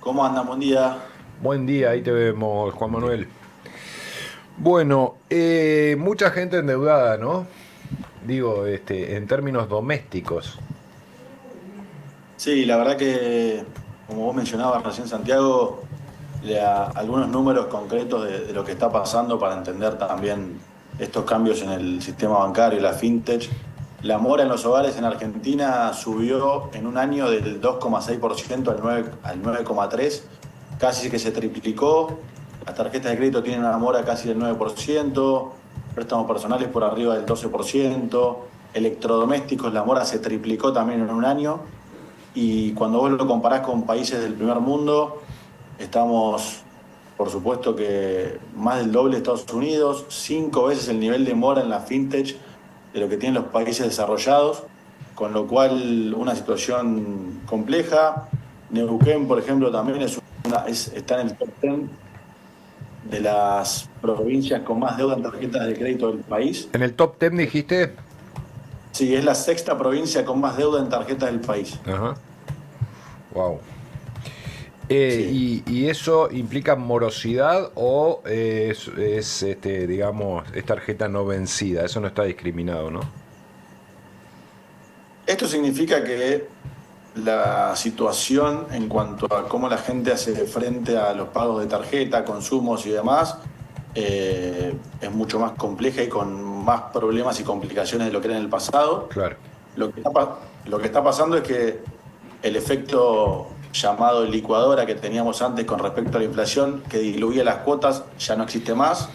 ¿Cómo andan? Buen día. Buen día, ahí te vemos, Juan Manuel. Bueno, mucha gente endeudada, ¿no? Digo, en términos domésticos. Sí, la verdad que, como vos mencionabas recién, Santiago, algunos números concretos de lo que está pasando para entender también estos cambios en el sistema bancario y la fintech. La mora en los hogares en Argentina subió en un año del 2,6% al 9,3%, casi que se triplicó. Las tarjetas de crédito tienen una mora casi del 9%, préstamos personales por arriba del 12%, electrodomésticos, la mora se triplicó también en un año. Y cuando vos lo comparás con países del primer mundo, estamos, por supuesto, que más del doble de Estados Unidos, 5 veces el nivel de mora en la fintech de lo que tienen los países desarrollados, con lo cual una situación compleja. Neuquén, por ejemplo, también está en el top 10 de las provincias con más deuda en tarjetas de crédito del país. En el top 10 dijiste. Sí, es la sexta provincia con más deuda en tarjetas del país. Ajá. Wow. Sí. ¿Y eso implica morosidad o digamos, es tarjeta no vencida? Eso no está discriminado, ¿no? Esto significa que la situación en cuanto a cómo la gente hace frente a los pagos de tarjeta, consumos y demás, es mucho más compleja y con más problemas y complicaciones de lo que era en el pasado. Claro. Lo que está pasando es que el efecto llamado licuadora que teníamos antes con respecto a la inflación, que diluía las cuotas, ya no existe más.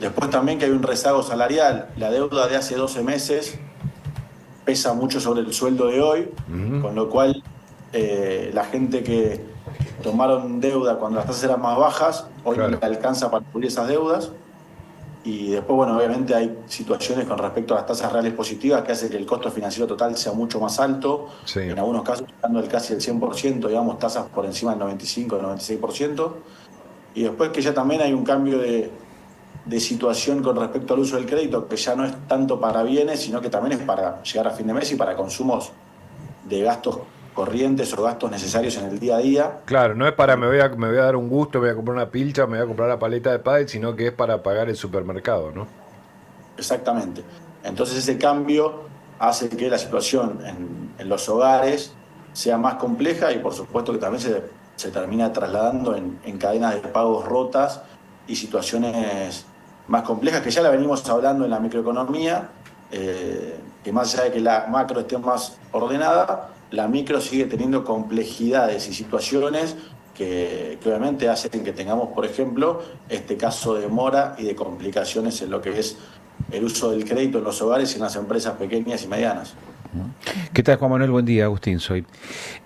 Después también que hay un rezago salarial. La deuda de hace 12 meses pesa mucho sobre el sueldo de hoy, Ujú. con lo cual la gente que tomaron deuda cuando las tasas eran más bajas, hoy no le Claro. alcanza para cubrir esas deudas. Y después, bueno, obviamente hay situaciones con respecto a las tasas reales positivas que hace que el costo financiero total sea mucho más alto, Sí. en algunos casos llegando al casi el 100%, digamos, tasas por encima del 95, 96%. Y después que ya también hay un cambio de situación con respecto al uso del crédito, que ya no es tanto para bienes, sino que también es para llegar a fin de mes y para consumos de gastos corrientes o gastos necesarios en el día a día. Claro, no es para me voy a dar un gusto, me voy a comprar una pilcha, me voy a comprar la paleta de pádel, sino que es para pagar el supermercado, ¿no? Exactamente. Entonces ese cambio hace que la situación en los hogares sea más compleja y por supuesto que también se termina trasladando en cadenas de pagos rotas y situaciones más complejas que ya la venimos hablando en la microeconomía, que más allá de que la macro esté más ordenada, la micro sigue teniendo complejidades y situaciones que obviamente hacen que tengamos, por ejemplo, este caso de mora y de complicaciones en lo que es el uso del crédito en los hogares y en las empresas pequeñas y medianas. ¿Qué tal, Juan Manuel? Buen día, Agustín, soy.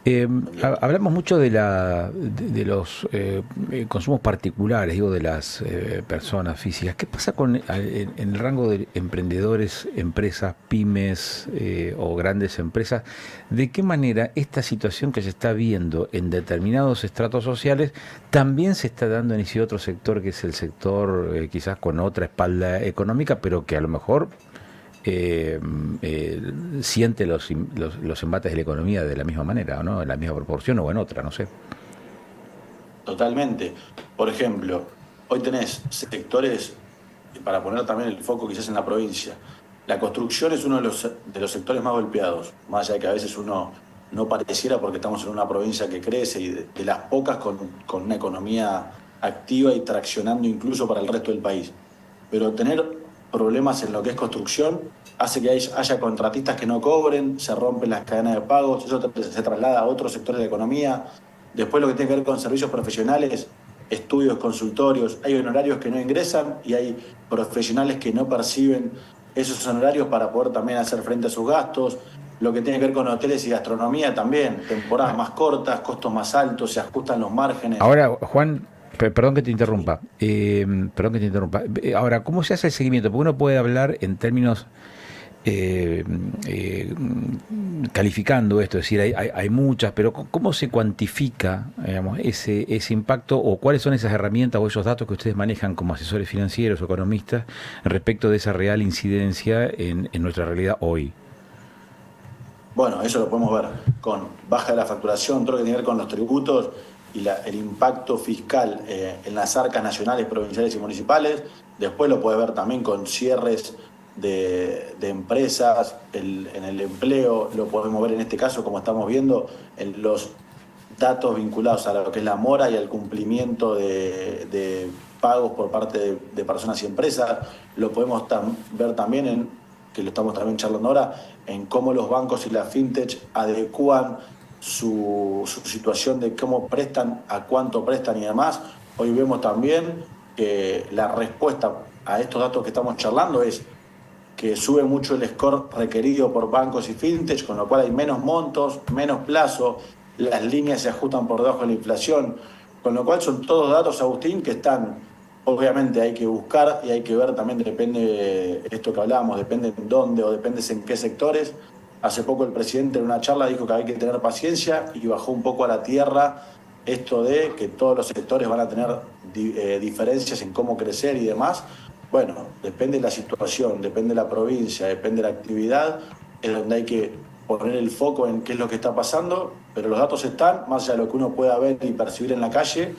Buen día. Hablamos mucho de los consumos particulares, digo, de las personas físicas. ¿Qué pasa en el rango de emprendedores, empresas, pymes o grandes empresas? ¿De qué manera esta situación que se está viendo en determinados estratos sociales también se está dando en ese otro sector, que es el sector quizás con otra espalda económica, pero que a lo mejor siente los embates de la economía de la misma manera, ¿no? En la misma proporción o en otra, no sé. Totalmente. Por ejemplo, hoy tenés sectores, para poner también el foco quizás en la provincia, la construcción es uno de los sectores más golpeados, más allá de que a veces uno no pareciera porque estamos en una provincia que crece y de las pocas con una economía activa y traccionando incluso para el resto del país. Pero tener problemas en lo que es construcción hace que haya contratistas que no cobren, se rompen las cadenas de pagos, eso se traslada a otros sectores de la economía. Después lo que tiene que ver con servicios profesionales, estudios, consultorios, hay honorarios que no ingresan y hay profesionales que no perciben esos honorarios para poder también hacer frente a sus gastos. Lo que tiene que ver con hoteles y gastronomía también, temporadas más cortas, costos más altos, se ajustan los márgenes. Ahora, Juan, perdón que te Sí. interrumpa. Perdón que te interrumpa. Ahora, ¿cómo se hace el seguimiento? Porque uno puede hablar en términos eh, eh, calificando esto, es decir, hay muchas, pero ¿cómo se cuantifica, digamos, ese impacto o cuáles son esas herramientas o esos datos que ustedes manejan como asesores financieros o economistas respecto de esa real incidencia en nuestra realidad hoy? Bueno, eso lo podemos ver con baja de la facturación, todo lo que tiene que ver con los tributos. el impacto fiscal en las arcas nacionales, provinciales y municipales. Después lo puede ver también con cierres de empresas, en el empleo, lo podemos ver en este caso, como estamos viendo, en los datos vinculados a lo que es la mora y al cumplimiento de pagos por parte de personas y empresas. Lo podemos ver también que lo estamos también charlando ahora, en cómo los bancos y las fintech adecúan su situación de cómo prestan, a cuánto prestan y demás. Hoy vemos también que la respuesta a estos datos que estamos charlando es que sube mucho el score requerido por bancos y fintech, con lo cual hay menos montos, menos plazo, las líneas se ajustan por debajo de la inflación, con lo cual son todos datos, Agustín, que están, obviamente hay que buscar y hay que ver también, depende, esto que hablábamos, depende en dónde o depende en qué sectores. Hace poco el presidente en una charla dijo que hay que tener paciencia y bajó un poco a la tierra esto de que todos los sectores van a tener diferencias en cómo crecer y demás. Bueno, depende de la situación, depende de la provincia, depende de la actividad, es donde hay que poner el foco en qué es lo que está pasando, pero los datos están, más allá de lo que uno pueda ver y percibir en la calle,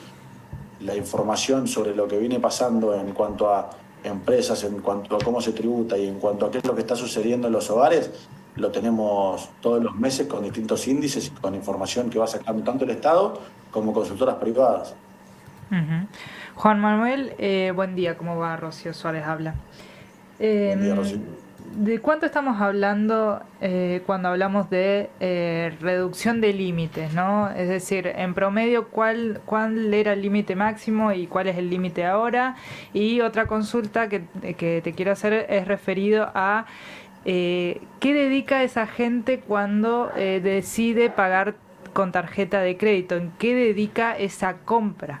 la información sobre lo que viene pasando en cuanto a empresas, en cuanto a cómo se tributa y en cuanto a qué es lo que está sucediendo en los hogares, lo tenemos todos los meses con distintos índices y con información que va sacando tanto el Estado como consultoras privadas. Uh-huh. Juan Manuel, buen día, ¿cómo va? Rocío Suárez habla. Buen día, Rocío. ¿De cuánto estamos hablando cuando hablamos de reducción de límites, ¿no? Es decir, en promedio, ¿cuál era el límite máximo y cuál es el límite ahora? Y otra consulta que te quiero hacer es referido a ¿qué dedica esa gente cuando decide pagar con tarjeta de crédito? ¿En qué dedica esa compra?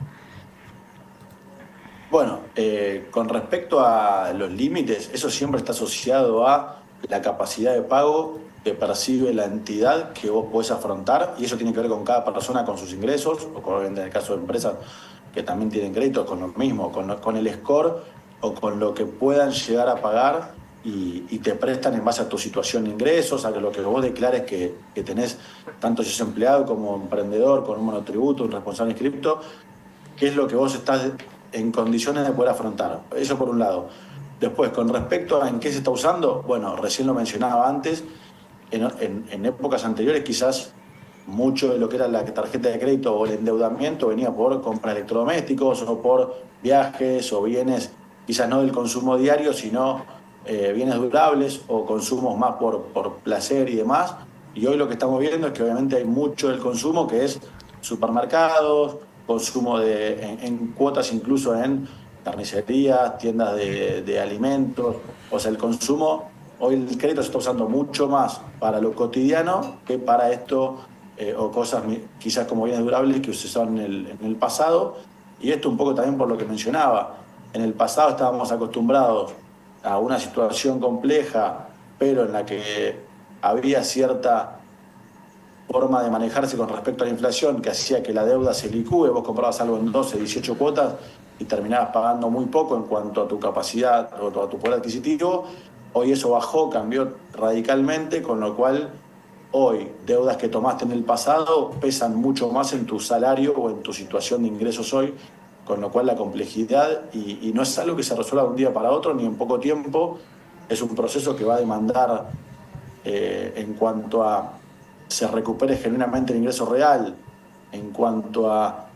Bueno, con respecto a los límites, eso siempre está asociado a la capacidad de pago que percibe la entidad que vos podés afrontar, y eso tiene que ver con cada persona, con sus ingresos, o en el caso de empresas que también tienen créditos, con lo mismo, con el score o con lo que puedan llegar a pagar y te prestan en base a tu situación de ingresos, a lo que vos declares que tenés, tanto si sos empleado como emprendedor, con un monotributo, un responsable inscripto, qué es lo que vos estás en condiciones de poder afrontar. Eso por un lado. Después, con respecto a en qué se está usando, bueno, recién lo mencionaba antes, en épocas anteriores quizás mucho de lo que era la tarjeta de crédito o el endeudamiento venía por compras de electrodomésticos o por viajes o bienes, quizás no del consumo diario, sino bienes durables o consumos más por placer y demás. Y hoy lo que estamos viendo es que obviamente hay mucho del consumo que es supermercados, consumo en cuotas incluso en carnicerías, tiendas de alimentos. O sea, el consumo, hoy el crédito se está usando mucho más para lo cotidiano que para esto o cosas quizás como bienes durables que se usaban en el pasado. Y esto un poco también por lo que mencionaba. En el pasado estábamos acostumbrados a una situación compleja, pero en la que había cierta forma de manejarse con respecto a la inflación que hacía que la deuda se licúe, vos comprabas algo en 12, 18 cuotas y terminabas pagando muy poco en cuanto a tu capacidad o a tu poder adquisitivo. Hoy eso bajó, cambió radicalmente, con lo cual hoy deudas que tomaste en el pasado pesan mucho más en tu salario o en tu situación de ingresos hoy, con lo cual la complejidad, y no es algo que se resuelva de un día para otro ni en poco tiempo, es un proceso que va a demandar en cuanto a se recupere genuinamente el ingreso real, en cuanto a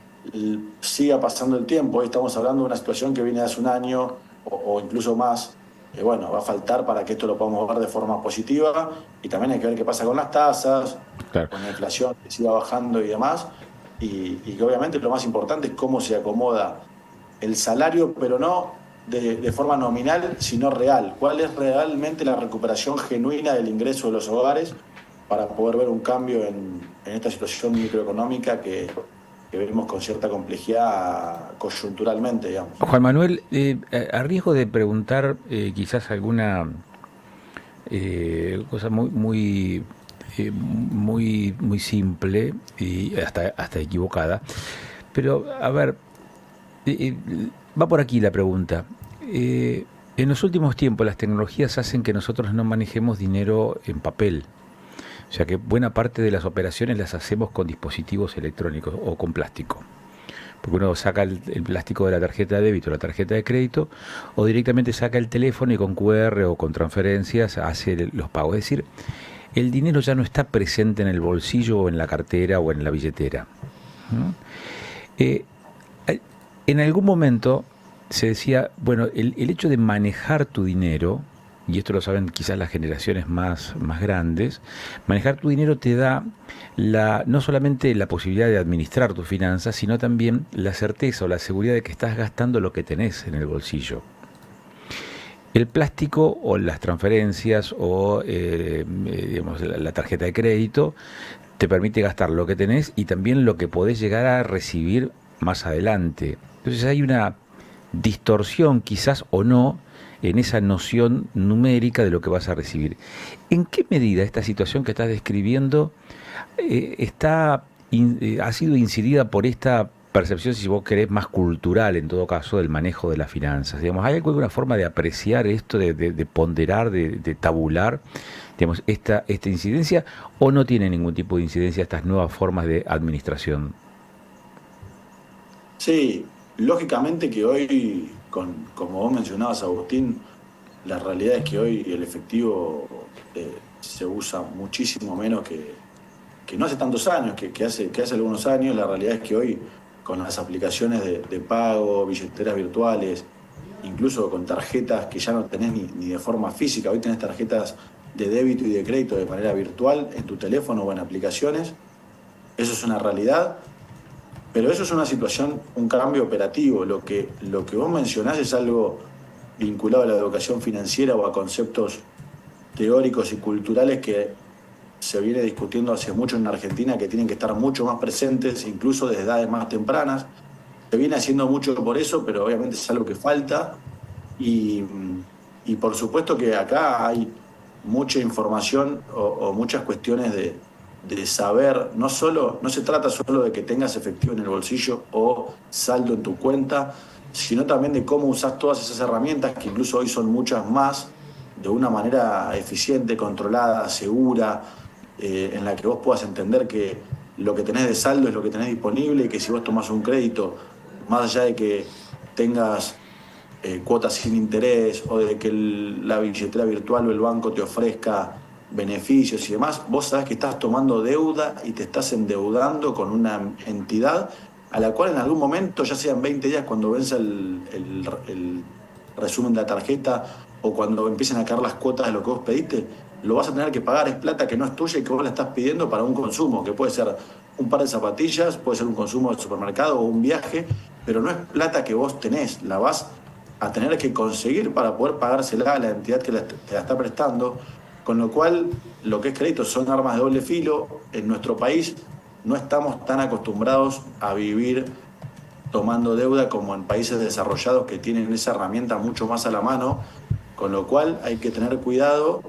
siga pasando el tiempo. Hoy estamos hablando de una situación que viene de hace un año o incluso más. Bueno, va a faltar para que esto lo podamos ver de forma positiva, y también hay que ver qué pasa con las tasas, claro, con la inflación que siga bajando y demás, y que obviamente lo más importante es cómo se acomoda el salario, pero no de forma nominal, sino real. ¿Cuál es realmente la recuperación genuina del ingreso de los hogares para poder ver un cambio en esta situación microeconómica que vemos con cierta complejidad coyunturalmente, digamos? Juan Manuel, a riesgo de preguntar quizás alguna cosa muy simple y hasta equivocada, pero a ver, va por aquí la pregunta. En los últimos tiempos las tecnologías hacen que nosotros no manejemos dinero en papel. O sea que buena parte de las operaciones las hacemos con dispositivos electrónicos o con plástico. Porque uno saca el plástico de la tarjeta de débito o la tarjeta de crédito, o directamente saca el teléfono y con QR o con transferencias hace los pagos. Es decir, el dinero ya no está presente en el bolsillo o en la cartera o en la billetera. ¿No? En algún momento se decía, bueno, el hecho de manejar tu dinero, y esto lo saben quizás las generaciones más grandes, manejar tu dinero te da no solamente la posibilidad de administrar tus finanzas, sino también la certeza o la seguridad de que estás gastando lo que tenés en el bolsillo. El plástico o las transferencias o digamos, la tarjeta de crédito te permite gastar lo que tenés y también lo que podés llegar a recibir más adelante. Entonces hay una distorsión quizás o no en esa noción numérica de lo que vas a recibir. ¿En qué medida esta situación que estás describiendo ha sido incidida por esta percepción, si vos querés, más cultural en todo caso del manejo de las finanzas? Digamos, ¿hay alguna forma de apreciar esto, de ponderar, de tabular, digamos, esta incidencia, o no tiene ningún tipo de incidencia estas nuevas formas de administración? Sí, lógicamente que hoy, como vos mencionabas, Agustín, la realidad es que hoy el efectivo se usa muchísimo menos que no hace tantos años, que hace algunos años. La realidad es que hoy, con las aplicaciones de pago, billeteras virtuales, incluso con tarjetas que ya no tenés ni de forma física, hoy tenés tarjetas de débito y de crédito de manera virtual en tu teléfono o en aplicaciones. Eso es una realidad. Pero eso es una situación, un cambio operativo. Lo que vos mencionás es algo vinculado a la educación financiera o a conceptos teóricos y culturales que se viene discutiendo hace mucho en Argentina, que tienen que estar mucho más presentes, incluso desde edades más tempranas. Se viene haciendo mucho por eso, pero obviamente es algo que falta. Y por supuesto que acá hay mucha información o muchas cuestiones de saber, no se trata solo de que tengas efectivo en el bolsillo o saldo en tu cuenta, sino también de cómo usas todas esas herramientas, que incluso hoy son muchas más, de una manera eficiente, controlada, segura, en la que vos puedas entender que lo que tenés de saldo es lo que tenés disponible, y que si vos tomás un crédito, más allá de que tengas cuotas sin interés o de que la billetera virtual o el banco te ofrezca beneficios y demás, vos sabés que estás tomando deuda y te estás endeudando con una entidad a la cual en algún momento, ya sean 20 días cuando venza el resumen de la tarjeta o cuando empiecen a caer las cuotas de lo que vos pediste, lo vas a tener que pagar. Es plata que no es tuya y que vos la estás pidiendo para un consumo, que puede ser un par de zapatillas, puede ser un consumo del supermercado o un viaje, pero no es plata que vos tenés, la vas a tener que conseguir para poder pagársela a la entidad que te la está prestando. Con lo cual, lo que es crédito son armas de doble filo. En nuestro país no estamos tan acostumbrados a vivir tomando deuda como en países desarrollados que tienen esa herramienta mucho más a la mano, con lo cual hay que tener cuidado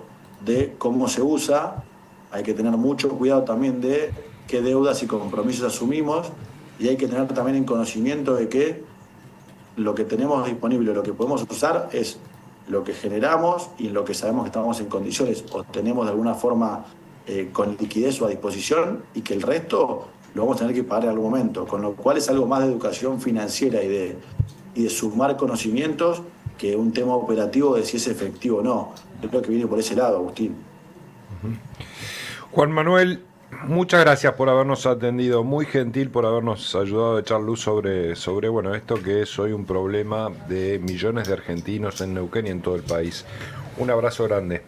de cómo se usa, hay que tener mucho cuidado también de qué deudas y compromisos asumimos, y hay que tener también en conocimiento de que lo que tenemos disponible, lo que podemos usar es lo que generamos y lo que sabemos que estamos en condiciones o tenemos de alguna forma con liquidez o a disposición, y que el resto lo vamos a tener que pagar en algún momento, con lo cual es algo más de educación financiera y de sumar conocimientos que un tema operativo de si es efectivo o no. Yo creo que viene por ese lado, Agustín. Juan Manuel, muchas gracias por habernos atendido, muy gentil por habernos ayudado a echar luz sobre bueno, esto que es hoy un problema de millones de argentinos en Neuquén y en todo el país. Un abrazo grande.